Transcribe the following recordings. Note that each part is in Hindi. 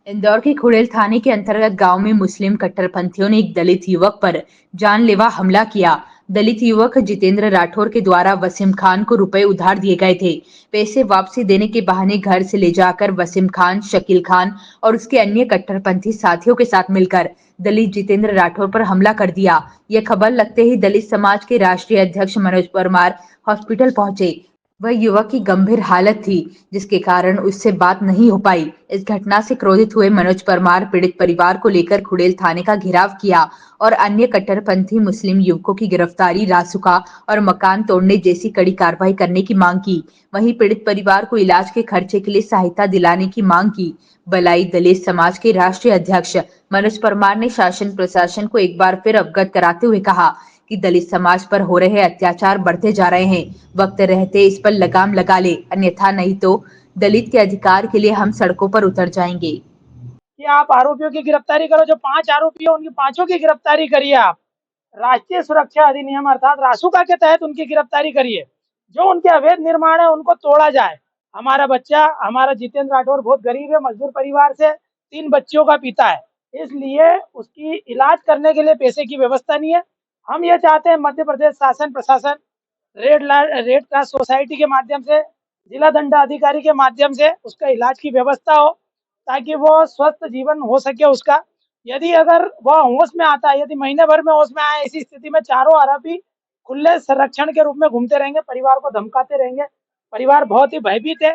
इंदौर के खुड़ेल थाने के अंतर्गत गांव में मुस्लिम कट्टरपंथियों ने एक दलित युवक पर जानलेवा हमला किया। दलित युवक जितेंद्र राठौर के द्वारा वसीम खान को रुपए उधार दिए गए थे। पैसे वापसी देने के बहाने घर से ले जाकर वसीम खान, शकील खान और उसके अन्य कट्टरपंथी साथियों के साथ मिलकर दलित जितेंद्र राठौर पर हमला कर दिया। यह खबर लगते ही दलित समाज के राष्ट्रीय अध्यक्ष मनोज परमार हॉस्पिटल पहुंचे। वह युवक की गंभीर हालत थी, जिसके कारण उससे बात नहीं हो पाई। इस घटना से क्रोधित हुए मनोज परमार पीड़ित परिवार को लेकर खुड़ेल थाने का घेराव किया और अन्य कट्टरपंथी मुस्लिम युवकों की गिरफ्तारी, रासुका और मकान तोड़ने जैसी कड़ी कार्रवाई करने की मांग की। वहीं पीड़ित परिवार को इलाज के खर्चे के लिए सहायता दिलाने की मांग की। बलाई दलित समाज के राष्ट्रीय अध्यक्ष मनोज परमार ने शासन प्रशासन को एक बार फिर अवगत कराते हुए कहा कि दलित समाज पर हो रहे अत्याचार बढ़ते जा रहे हैं। वक्त रहते इस पर लगाम लगा ले, अन्यथा नहीं तो दलित के अधिकार के लिए हम सड़कों पर उतर जाएंगे। कि आप आरोपियों की गिरफ्तारी करो, जो 5 आरोपी है उनकी पांचों की गिरफ्तारी करिए। आप राष्ट्रीय सुरक्षा अधिनियम अर्थात रासुका के तहत उनकी गिरफ्तारी करिए। जो उनके अवैध निर्माण है उनको तोड़ा जाए। हमारा बच्चा, हमारा जितेंद्र राठौर बहुत गरीब है, मजदूर परिवार से 3 बच्चों का पिता है, इसलिए उसकी इलाज करने के लिए पैसे की व्यवस्था नहीं है। हम ये चाहते हैं मध्य प्रदेश शासन प्रशासन रेड क्रॉस सोसाइटी के माध्यम से, जिला दंडाधिकारी के माध्यम से उसका इलाज की व्यवस्था हो, ताकि वो स्वस्थ जीवन हो सके उसका। यदि अगर वह होश में आता है, यदि महीने भर में होश में आए, ऐसी स्थिति में चारों आरोपी खुले संरक्षण के रूप में घूमते रहेंगे, परिवार को धमकाते रहेंगे। परिवार बहुत ही भयभीत है।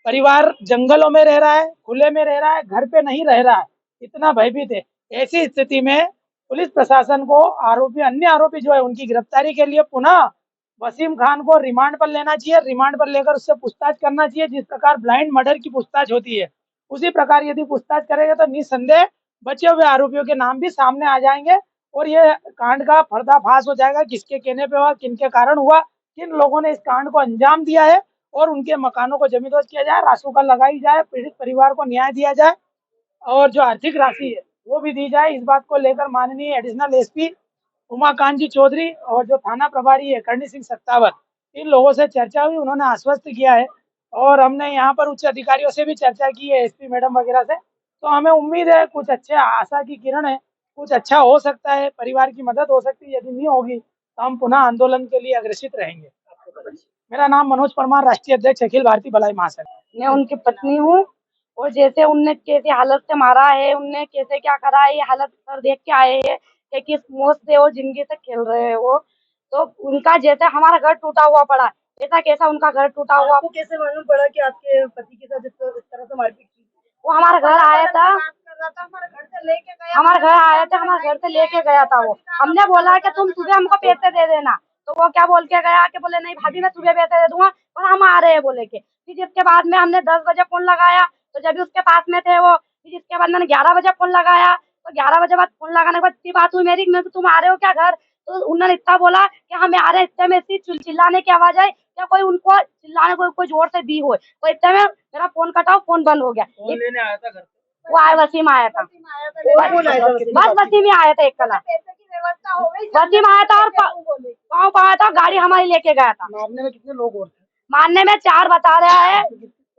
परिवार जंगलों में रह रहा है, खुले में रह रहा है, घर पे नहीं रह रहा है, इतना भयभीत है। ऐसी स्थिति में पुलिस प्रशासन को अन्य आरोपी जो है उनकी गिरफ्तारी के लिए पुनः वसीम खान को रिमांड पर लेना चाहिए। रिमांड पर लेकर उससे पूछताछ करना चाहिए। जिस प्रकार ब्लाइंड मर्डर की पूछताछ होती है, उसी प्रकार यदि पूछताछ करेंगे तो निस्संदेह बचे हुए आरोपियों के नाम भी सामने आ जाएंगे और ये कांड का पर्दाफाश हो जाएगा। किसके कहने पे हुआ, किनके कारण हुआ, किन लोगों ने इस कांड को अंजाम दिया है, और उनके मकानों को जमींदोज किया जाए, रासुका लगाई जाए, पीड़ित परिवार को न्याय दिया जाए और जो आर्थिक राशि है वो भी दी जाए। इस बात को लेकर माननीय एडिशनल एसपी उमाकांत जी चौधरी और जो थाना प्रभारी है करणी सिंह सत्तावर, इन लोगों से चर्चा हुई। उन्होंने आश्वस्त किया है और हमने यहाँ पर उच्च अधिकारियों से भी चर्चा की है, एसपी मैडम वगैरह से। तो हमें उम्मीद है कुछ अच्छे आशा की किरण है, कुछ अच्छा हो सकता है, परिवार की मदद हो सकती है। यदि नहीं होगी तो हम पुनः आंदोलन के लिए अग्रसित रहेंगे। मेरा नाम मनोज परमार, राष्ट्रीय अध्यक्ष अखिल भारतीय भलाई महासंघ। मैं उनकी पत्नी हूँ और जैसे उनने कैसे हालत से मारा है, उनने कैसे क्या करा है, ये हालत पर देख के आए हैं कि किस मौत से और जिंदगी से खेल रहे हैं वो। तो उनका जैसे हमारा घर टूटा हुआ पड़ा, ऐसा कैसा उनका घर टूटा हुआ। आपको कैसे मालूम पड़ा कि आपके पति के साथ इस तरह से मारपीट की? वो हमारे घर आया था, हमारे घर से लेके गया था वो। हमने बोला कि तुम सुबह हमको पैसे दे देना, तो वो क्या बोल के गया कि बोले नहीं भाभी मैं सुबह पैसे दे दूंगा और हम आ रहे हैं बोले के। फिर जिसके बाद में हमने 10 बजे फोन लगाया तो जब भी उसके पास में थे वो। फिर जिसके बाद मैंने 11 बजे फोन लगाया तो 11 बजे बाद फोन लगाने के बाद इतनी बात हुई मेरी, मैं तुम आ रहे हो क्या घर? तो उन्होंने इतना बोला कि हम आ रहे हैं। इतने में इतनी चिल्लाने की आवाज आई क्या कोई उनको चिल्लाने कोई जोर से दी हो, तो इतने में मेरा फोन कटा, फोन बंद हो गया। कौन लेने आया था घर? वो आया, वसीम आया था, बस वसीम ही आया था एक कला। वसीम आया था और गाँव आया था, गाड़ी हमारी लेके गया था। मामले में कितने लोग और थे? मानने में 4 बता रहा है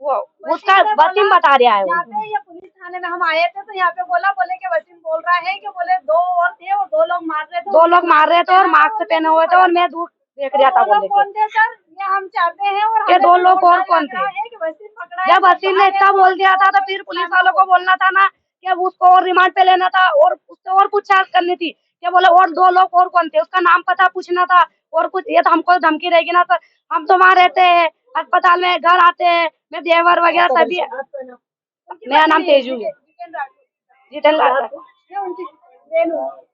वो, उसका वसीम बता रहा है। यहाँ पे ये पुलिस थाने में हम आए थे तो यहाँ पे बोले कि वसीम बोल रहा है कि बोले 2 और थे और 2 लोग मार रहे थे। 2 लोग मार रहे थे और मास्क पहने हुए थे और मैं दूर देख रहा था। बोले कौन थे सर, ये हम चाहते हैं। और ये 2 लोग और कौन थे? जब वसीम ने इतना बोल दिया था तो फिर पुलिस वालों को बोलना था ना कि उसको और रिमांड पे लेना था और उससे और पूछताछ करनी थी कि बोले और 2 लोग और कौन थे, उसका नाम पता पूछना था और कुछ। ये तो हमको धमकी रहेगी ना सर, हम तो वहाँ रहते हैं अस्पताल में, घर आते हैं, मैं देवर वगैरह सभी। मेरा नाम तेजू है, जितेंद्र।